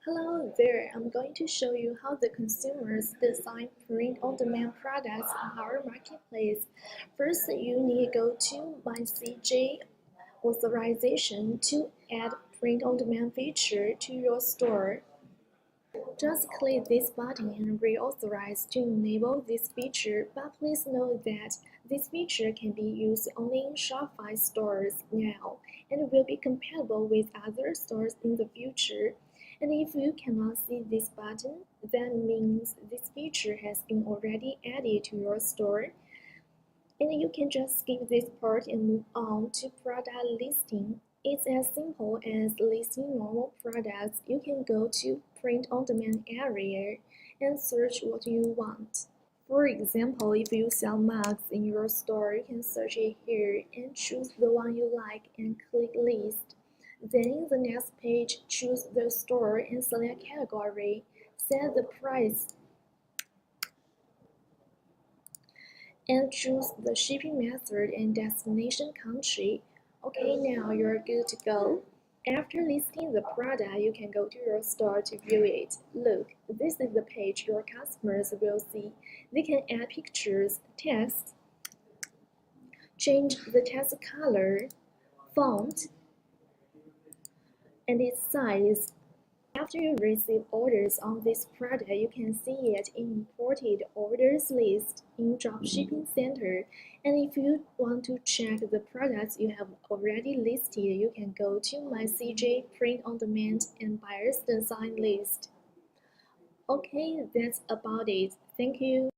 Hello there, I'm going to show you how the consumers design print-on-demand products on our marketplace. First, you need to go to My CJ authorization to add print-on-demand feature to your store. Just click this button and reauthorize to enable this feature, but please note that this feature can be used only in Shopify stores now and will be compatible with other stores in the future. And if you cannot see this button, that means this feature has been already added to your store. And you can just skip this part and move on to product listing. It's as simple as listing normal products. You can go to print on demand area and search what you want. For example, if you sell mugs in your store, you can search it here and choose the one you like and click list. Then in the next page, choose the store and select category. Set the price and choose the shipping method and destination country. Okay, now you're good to go. After listing the product, you can go to your store to view it. Look, this is the page your customers will see. They can add pictures, text, change the text color, font, and its size. After you receive orders on this product, you can see it in imported orders list in Dropshipping Center. And if you want to check the products you have already listed, you can go to My CJ Print on Demand and Buyer's Design list. Okay, that's about it. Thank you.